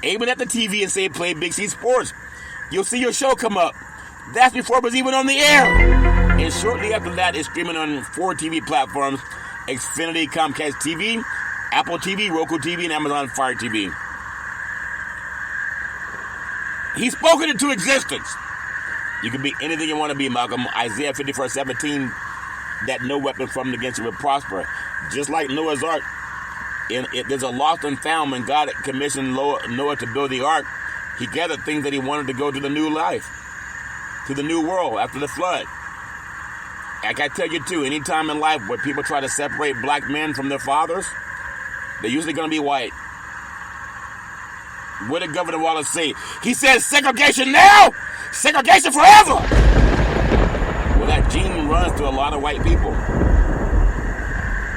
aim it at the TV and say, play Big C Sports. You'll see your show come up." That's before it was even on the air. And shortly after that, it's streaming on 4 TV platforms: Xfinity, Comcast TV, Apple TV, Roku TV, and Amazon Fire TV. He's spoken into existence. You can be anything you want to be, Malcolm. Isaiah 54:17, that no weapon formed against you will prosper. Just like Noah's Ark, there's a lost and found. When God commissioned Noah to build the ark, he gathered things that he wanted to go to the new life, to the new world after the flood. I can tell you too, any time in life where people try to separate black men from their fathers, they're usually going to be white. What did Governor Wallace say? He said, segregation now, segregation forever. Well, that gene runs to a lot of white people.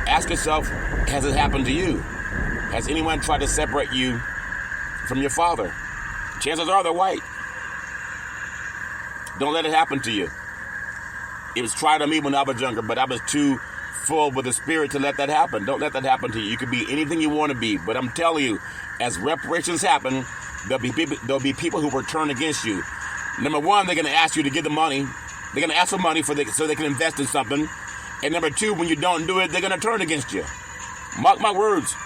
Ask yourself, has it happened to you? Has anyone tried to separate you from your father? Chances are they're white. Don't let it happen to you. It was tried on me when I was younger, but I was too full with the spirit to let that happen. Don't let that happen to you. You can be anything you want to be, but I'm telling you, as reparations happen, there'll be people who will turn against you. Number one, they're going to ask you to give them money. They're going to ask for money so they can invest in something. And number two, when you don't do it, they're going to turn against you. Mark my words.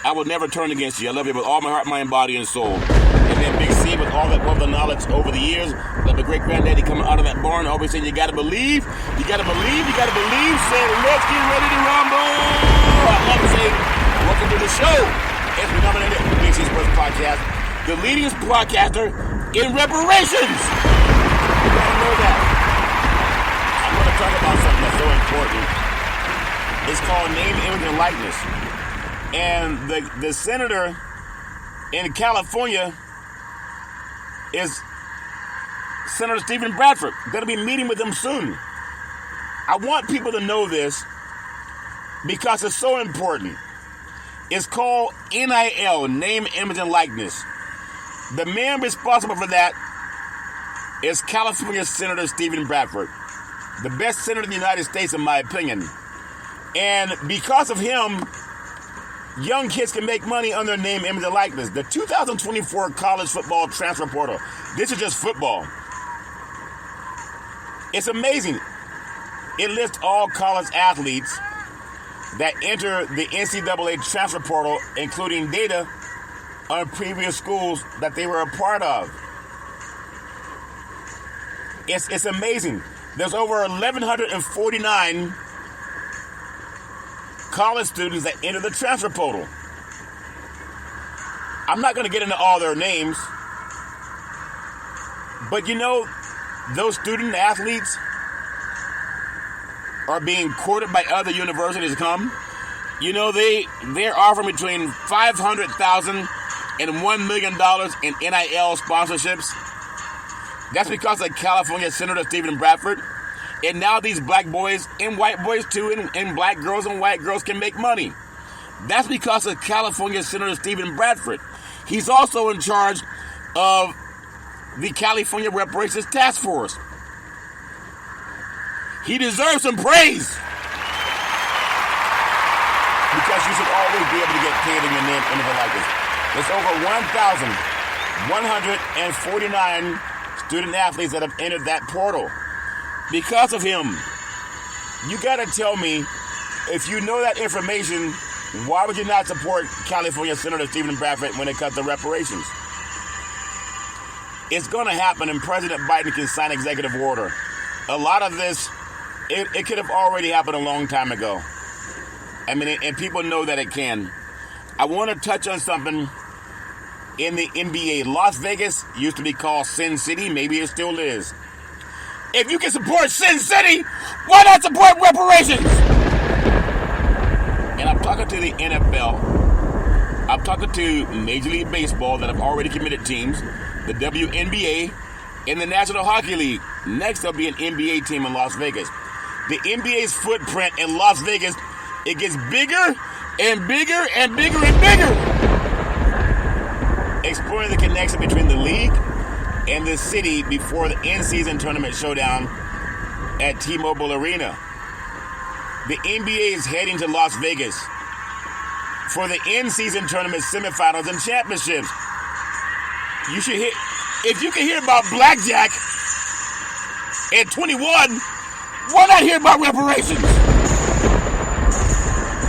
I will never turn against you. I love you with all my heart, mind, body, and soul. And then Big C, with all that wealth of knowledge over the years, like my great-granddaddy coming out of that barn, always saying, you got to believe, you got to believe, you got to believe. Saying, let's get ready to rumble. I love to say, welcome to the show. It's been nominated for the Big C Sports Podcast, the leading broadcaster in reparations. You got to know that. I'm going to talk about something that's so important. It's called name, image, and likeness. And the senator in California is Senator Stephen Bradford. Going to be meeting with him soon. I want people to know this because it's so important. It's called NIL, name, image, and likeness. The man responsible for that is California Senator Stephen Bradford, the best senator in the United States, in my opinion. And because of him, young kids can make money on their name, image, and likeness. The 2024 college football transfer portal. This is just football. It's amazing. It lists all college athletes that enter the NCAA transfer portal, including data on previous schools that they were a part of. It's amazing. There's over 1,149 college students that enter the transfer portal. I'm not going to get into all their names, but you know, those student athletes are being courted by other universities to come. You know, they're offering between $500,000 and $1 million in NIL sponsorships. That's because of California Senator Stephen Bradford. And now these black boys and white boys too, and black girls and white girls can make money. That's because of California Senator Stephen Bradford. He's also in charge of the California Reparations Task Force. He deserves some praise. Because you should always be able to get paid in your name, anything like this. There's over 1,149 student athletes that have entered that portal. Because of him. You got to tell me, if you know that information, why would you not support California Senator Stephen Bradford when it comes to reparations? It's going to happen, and President Biden can sign executive order. A lot of this, it could have already happened a long time ago. I mean, and people know that it can. I want to touch on something in the NBA. Las Vegas used to be called Sin City. Maybe it still is. If you can support Sin City, why not support Reparations? And I'm talking to the NFL. I'm talking to Major League Baseball that have already committed teams, the WNBA, and the National Hockey League. Next, there'll be an NBA team in Las Vegas. The NBA's footprint in Las Vegas, it gets bigger and bigger and bigger and bigger. Exploring the connection between the league and the city before the in-season tournament showdown at T-Mobile Arena. The NBA is heading to Las Vegas for the in-season tournament semifinals and championships. You should hear, if you can hear about blackjack at 21, why not hear about reparations?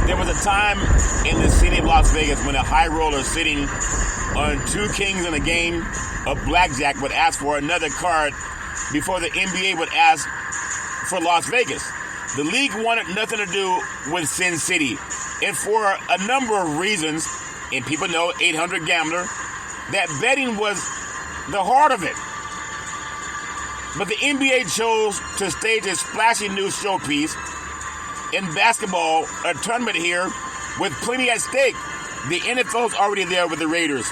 There was a time in the city of Las Vegas when a high roller sitting on 2 kings in a game of blackjack would ask for another card before the NBA would ask for Las Vegas. The league wanted nothing to do with Sin City, and for a number of reasons, and people know 800 Gambler, that betting was the heart of it. But the NBA chose to stage a splashy new showpiece in basketball, a tournament here with plenty at stake. The NFL's already there with the Raiders.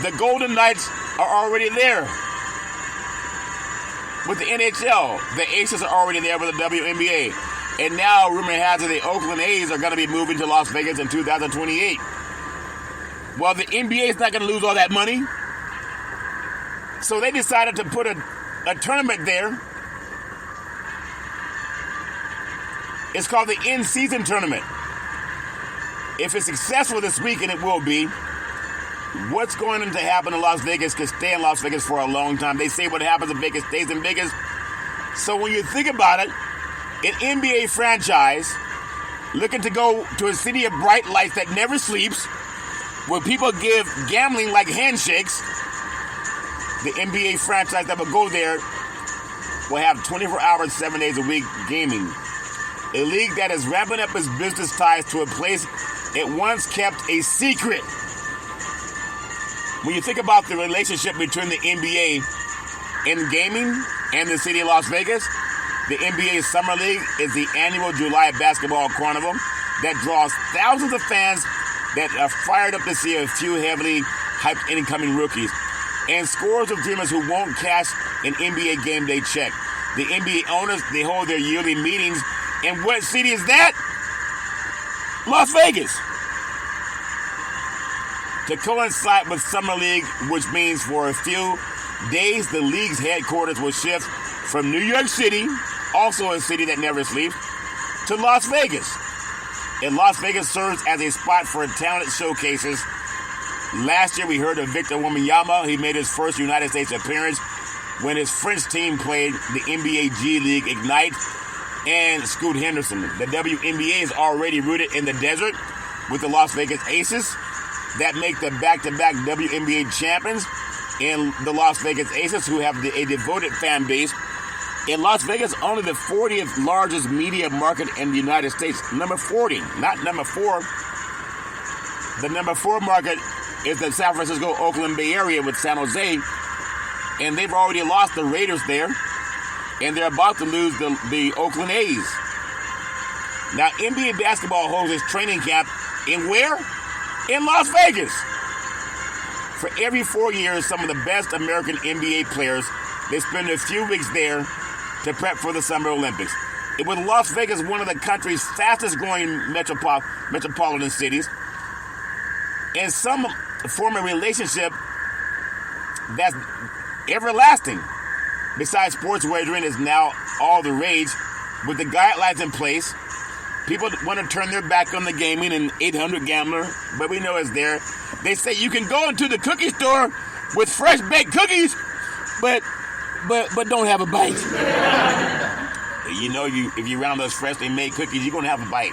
The Golden Knights are already there with the NHL. The Aces are already there with the WNBA. And now, rumor has it, the Oakland A's are going to be moving to Las Vegas in 2028. Well, the NBA is not going to lose all that money. So they decided to put a tournament there. It's called the in-season tournament. If it's successful this week, and it will be, what's going to happen in Las Vegas could stay in Las Vegas for a long time. They say what happens in Vegas stays in Vegas. So when you think about it, an NBA franchise looking to go to a city of bright lights that never sleeps, where people give gambling like handshakes, the NBA franchise that will go there will have 24 hours, 7 days a week gaming. A league that is ramping up its business ties to a place it once kept a secret. When you think about the relationship between the NBA and gaming and the city of Las Vegas, the NBA Summer League is the annual July basketball carnival that draws thousands of fans that are fired up to see a few heavily hyped incoming rookies and scores of dreamers who won't cash an NBA game day check. The NBA owners, they hold their yearly meetings. And what city is that? Las Vegas. To coincide with Summer League, which means for a few days, the league's headquarters will shift from New York City, also a city that never sleeps, to Las Vegas. And Las Vegas serves as a spot for talent showcases. Last year, we heard of Victor Wembanyama. He made his first United States appearance when his French team played the NBA G League Ignite and Scoot Henderson. The WNBA is already rooted in the desert with the Las Vegas Aces that make the back-to-back WNBA champions, and the Las Vegas Aces, who have a devoted fan base. In Las Vegas, only the 40th largest media market in the United States. Number 40, not number 4. The number 4 market is the San Francisco, Oakland Bay Area with San Jose, and they've already lost the Raiders there, and they're about to lose the Oakland A's. Now, NBA basketball holds its training camp in where? In Las Vegas. For every 4 years, some of the best American NBA players, they spend a few weeks there to prep for the Summer Olympics. It was Las Vegas, one of the country's fastest growing metropolitan cities, and some form a relationship that's everlasting. Besides, sports wagering is now all the rage. With the guidelines in place, people want to turn their back on the gaming and 800 Gambler, but we know it's there. They say you can go into the cookie store with fresh baked cookies, but don't have a bite. You know, if you're around those freshly made cookies, you're going to have a bite.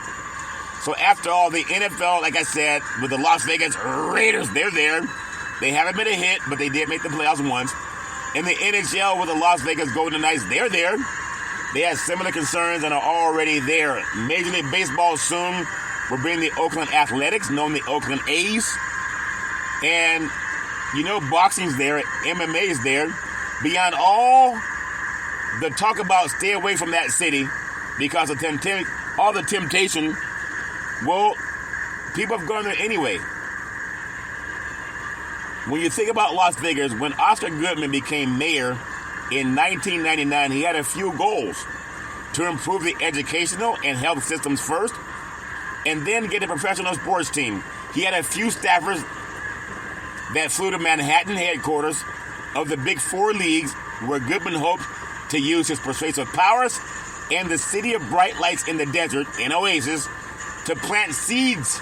So after all, the NFL, like I said, with the Las Vegas Raiders, they're there. They haven't been a hit, but they did make the playoffs once. In the NHL with the Las Vegas Golden Knights, they're there. They have similar concerns and are already there. Major League Baseball soon We're bringing the Oakland Athletics, known the Oakland A's. And, boxing's there, MMA is there. Beyond all the talk about stay away from that city because of all the temptation, well, people have gone there anyway. When you think about Las Vegas, when Oscar Goodman became mayor in 1999, he had a few goals: to improve the educational and health systems first, and then get a professional sports team. He had a few staffers that flew to Manhattan headquarters of the Big Four leagues, where Goodman hoped to use his persuasive powers and the city of bright lights in the desert, an oasis, to plant seeds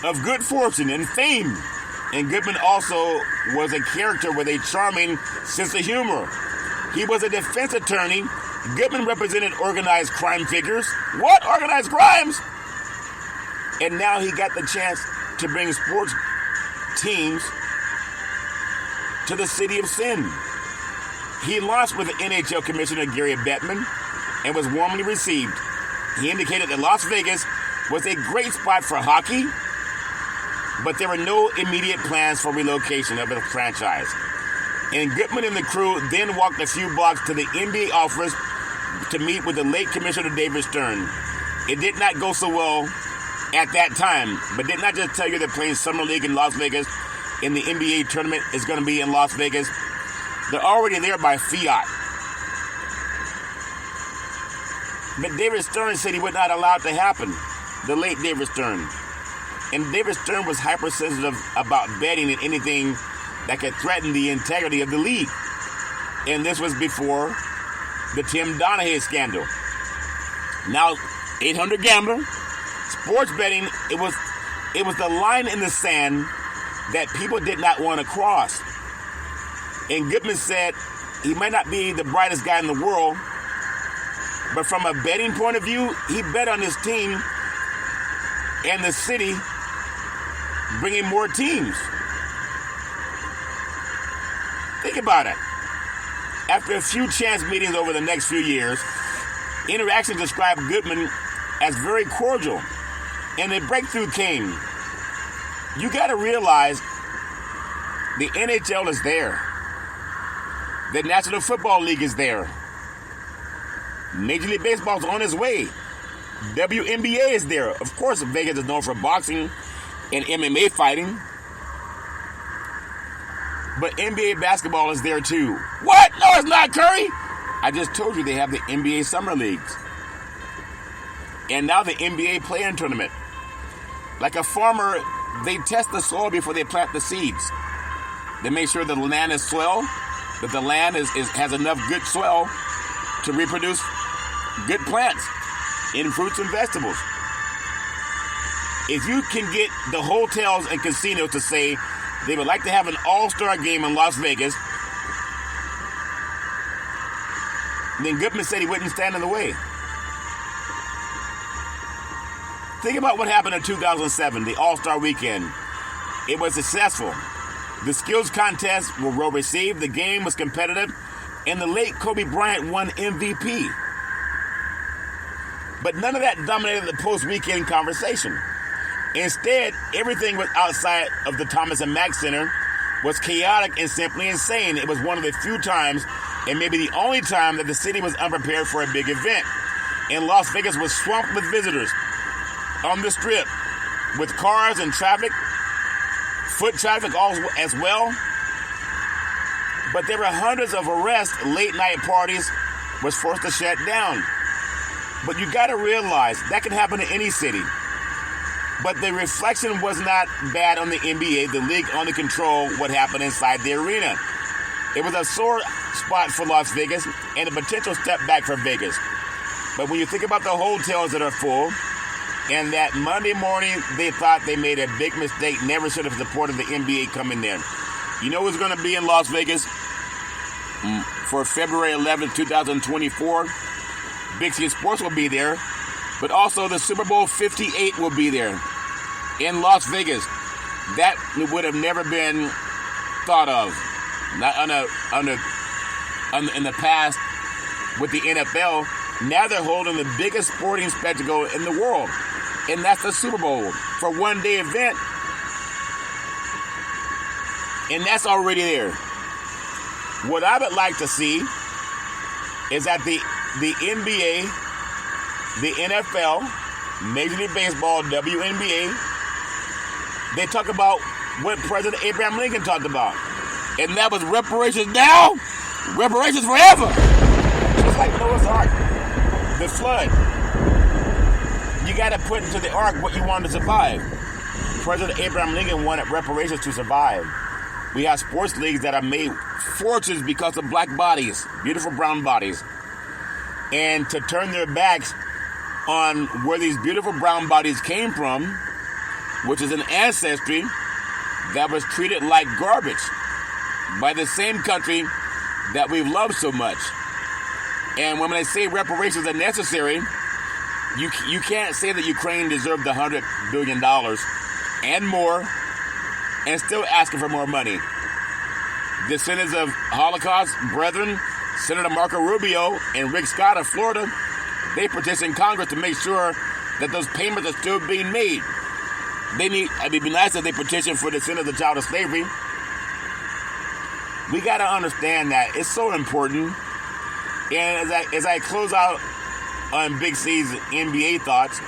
of good fortune and fame. And Goodman also was a character with a charming sense of humor. He was a defense attorney. Goodman represented organized crime figures. What? Organized crimes? And now he got the chance to bring sports teams to the city of sin. He launched with the NHL Commissioner Gary Bettman and was warmly received. He indicated that Las Vegas was a great spot for hockey, but there were no immediate plans for relocation of the franchise. And Goodman and the crew then walked a few blocks to the NBA office to meet with the late Commissioner David Stern. It did not go so well at that time, but didn't I just tell you they're playing Summer League in Las Vegas, and the NBA tournament is going to be in Las Vegas? They're already there by fiat. But David Stern said he would not allow it to happen, the late David Stern. And David Stern was hypersensitive about betting and anything that could threaten the integrity of the league. And this was before the Tim Donaghy scandal. Now, 800 Gambler, sports betting, it was the line in the sand that people did not want to cross. And Goodman said he might not be the brightest guy in the world, but from a betting point of view, he bet on his team and the city bringing more teams. Think about it. After a few chance meetings over the next few years, Interactions described Goodman as very cordial, and a breakthrough came. You got to realize the NHL is there. The National Football League is there. Major League Baseball is on its way. WNBA is there. Of course, Vegas is known for boxing and MMA fighting. But NBA basketball is there too. What? No, it's not, Curry. I just told you they have the NBA Summer Leagues. And now the NBA Play-In Tournament. Like a farmer, they test the soil before they plant the seeds. They make sure the land is swell, that the land has enough good soil to reproduce good plants in fruits and vegetables. If you can get the hotels and casinos to say they would like to have an all-star game in Las Vegas, then Goodman said he wouldn't stand in the way. Think about what happened in 2007, the All-Star Weekend. It was successful. The skills contests were well received, the game was competitive, and the late Kobe Bryant won MVP. But none of that dominated the post-weekend conversation. Instead, everything was outside of the Thomas and Mack Center was chaotic and simply insane. It was one of the few times, and maybe the only time, that the city was unprepared for a big event. And Las Vegas was swamped with visitors on the Strip, with cars and traffic, foot traffic all as well. But there were hundreds of arrests, late-night parties was forced to shut down. But you got to realize that can happen in any city. But the reflection was not bad on the NBA. The league only controlled what happened inside the arena. It was a sore spot for Las Vegas and a potential step back for Vegas. But when you think about the hotels that are full, and that Monday morning they thought they made a big mistake, never should have supported the NBA coming there. You know who's going to be in Las Vegas for February 11th, 2024? Big C Sports will be there, but also the Super Bowl 58 will be there in Las Vegas. That would have never been thought of. Not in the past with the NFL. Now they're holding the biggest sporting spectacle in the world. And that's the Super Bowl for one-day event. And that's already there. What I would like to see is that the NBA, the NFL, Major League Baseball, WNBA, they talk about what President Abraham Lincoln talked about. And that was reparations now, reparations forever. Just like Noah's Ark, the flood. You got to put into the ark what you want to survive. President Abraham Lincoln wanted reparations to survive. We have sports leagues that have made fortunes because of black bodies, beautiful brown bodies. And to turn their backs on where these beautiful brown bodies came from, which is an ancestry that was treated like garbage by the same country that we've loved so much. And when they say reparations are necessary, you can't say that Ukraine deserved the $100 billion and more and still asking for more money. Descendants of Holocaust brethren, Senator Marco Rubio and Rick Scott of Florida, they petitioned Congress to make sure that those payments are still being made. It'd be nice if they petition for the descendants of child of slavery. We got to understand that it's so important. And as I close out on Big C's NBA thoughts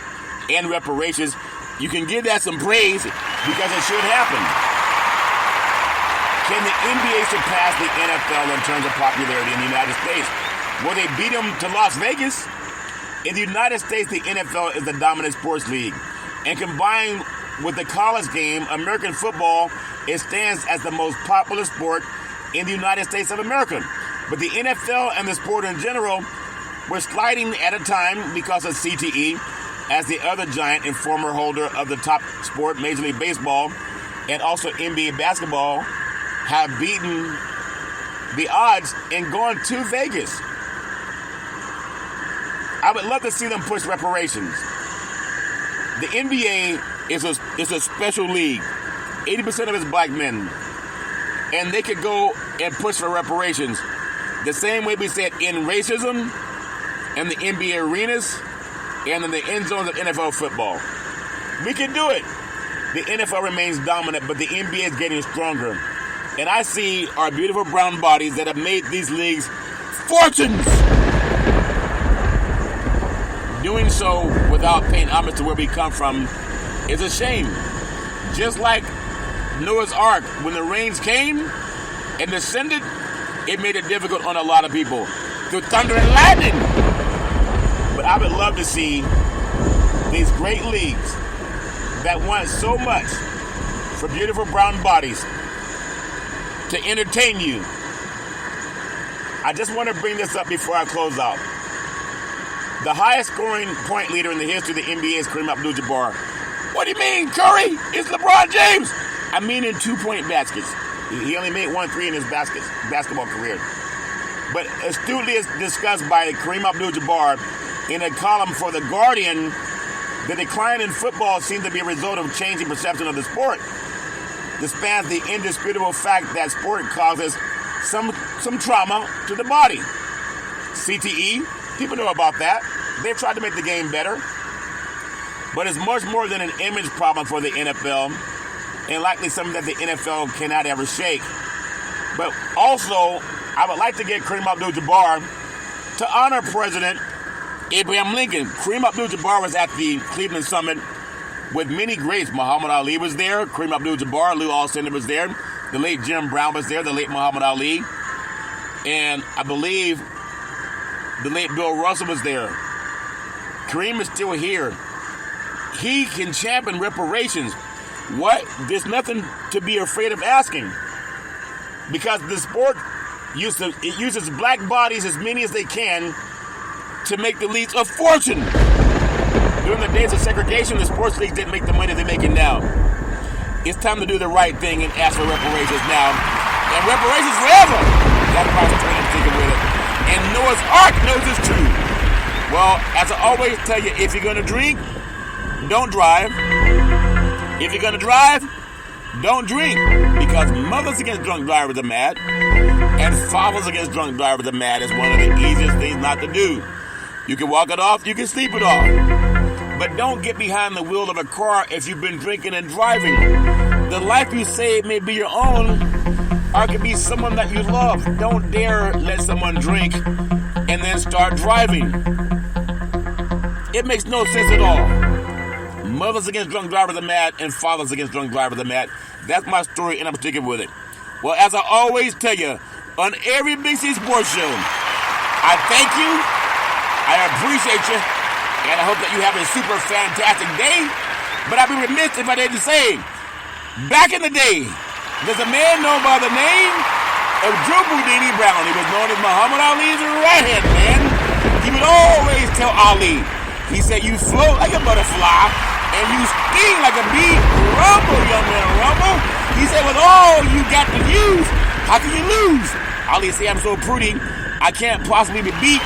and reparations, you can give that some praise because it should happen. Can the NBA surpass the NFL in terms of popularity in the United States? Will they beat them to Las Vegas? In the United States, the NFL is the dominant sports league. And combined with the college game, American football, it stands as the most popular sport in the United States of America. But the NFL and the sport in general were sliding at a time because of CTE as the other giant and former holder of the top sport, Major League Baseball, and also NBA basketball, have beaten the odds and gone to Vegas. I would love to see them push reparations. The NBA is a special league. 80% of it's black men. And they could go and push for reparations the same way we said in racism and the NBA arenas and in the end zones of NFL football. We can do it. The NFL remains dominant, but the NBA is getting stronger. And I see our beautiful brown bodies that have made these leagues fortunes doing so without paying homage to where we come from is a shame. Just like Noah's Ark, when the rains came and descended, it made it difficult on a lot of people through thunder and lightning. But I would love to see these great leagues that want so much for beautiful brown bodies to entertain you. I just want to bring this up before I close out. The highest scoring point leader in the history of the NBA is Kareem Abdul-Jabbar. What do you mean, Curry? It's LeBron James. I mean in 2-point baskets. He only made 1 3 in his basketball career. But astutely discussed by Kareem Abdul-Jabbar in a column for The Guardian, the decline in football seems to be a result of changing perception of the sport. This spans the indisputable fact that sport causes some trauma to the body. CTE, people know about that. They've tried to make the game better. But it's much more than an image problem for the NFL, and likely something that the NFL cannot ever shake. But also, I would like to get Kareem Abdul-Jabbar to honor President Abraham Lincoln. Kareem Abdul-Jabbar was at the Cleveland Summit with many greats. Muhammad Ali was there, Kareem Abdul-Jabbar, Lou Alcindor was there, the late Jim Brown was there, the late Muhammad Ali, and I believe the late Bill Russell was there. Kareem is still here. He can champion reparations. What? There's nothing to be afraid of asking. Because the sport uses black bodies as many as they can to make the leagues a fortune. During the days of segregation, the sports leagues didn't make the money they're making now. It's time to do the right thing and ask for reparations now. And reparations forever. That's why I'm trying to think with it. And Noah's Ark knows it's true. Well, as I always tell you, if you're going to drink, don't drive. If you're going to drive, don't drink. Because mothers against drunk drivers are mad. And fathers against drunk drivers are mad. It's one of the easiest things not to do. You can walk it off, you can sleep it off. But don't get behind the wheel of a car if you've been drinking and driving. The life you save may be your own, or it could be someone that you love. Don't dare let someone drink and then start driving. It makes no sense at all. Mothers against drunk drivers are mad, and fathers against drunk drivers are mad. That's my story, and I'm sticking with it. Well, as I always tell you, on every Big C Sports Show, I thank you, I appreciate you, and I hope that you have a super fantastic day. But I'd be remiss if I didn't say, back in the day, there's a man known by the name of Joe Boudini Brown. He was known as Muhammad Ali's right-hand man. He would always tell Ali, he said, you float like a butterfly, and you sting like a bee. Rumble, young man, rumble. He said, with all you got to use, how can you lose? Ali said, I'm so pretty, I can't possibly be beat.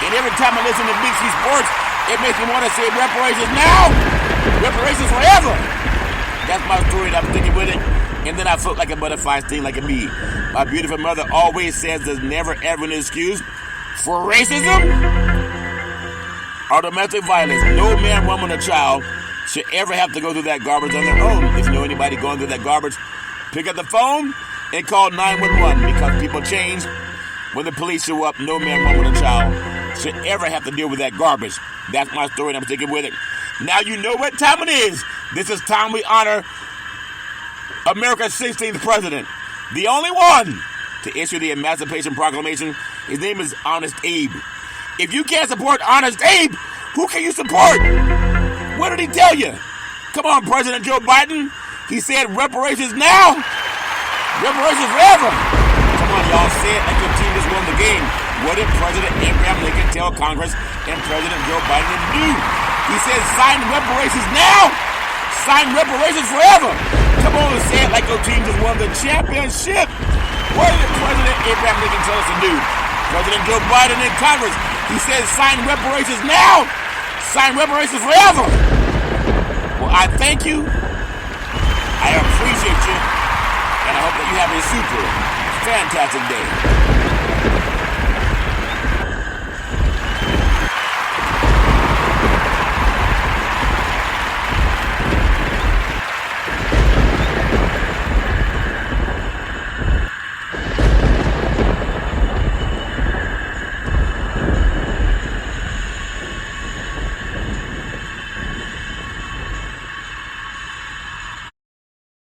And every time I listen to Big C Sports, it makes me want to say reparations now, reparations forever. That's my story, and I'm sticking with it. And then I float like a butterfly, sting like a bee. My beautiful mother always says there's never ever an excuse for racism or domestic violence. No man, woman, or child should ever have to go through that garbage on their own. If you know anybody going through that garbage, pick up the phone and call 911, because people change. When the police show up, no man, woman, or child should ever have to deal with that garbage. That's my story, and I'm sticking with it. Now you know what time it is. This is time we honor America's 16th president, the only one to issue the Emancipation Proclamation. His name is Honest Abe. If you can't support Honest Abe, who can you support? What did he tell you? Come on, President Joe Biden. He said reparations now, reparations forever. Come on, y'all, say it like your team just won the game. What did President Abraham Lincoln tell Congress and President Joe Biden to do? He said sign reparations now, sign reparations forever. Come on and say it like your team just won the championship. What did President Abraham Lincoln tell us to do? President Joe Biden in Congress, he says sign reparations now, sign reparations forever. Well, I thank you, I appreciate you, and I hope that you have a super fantastic day.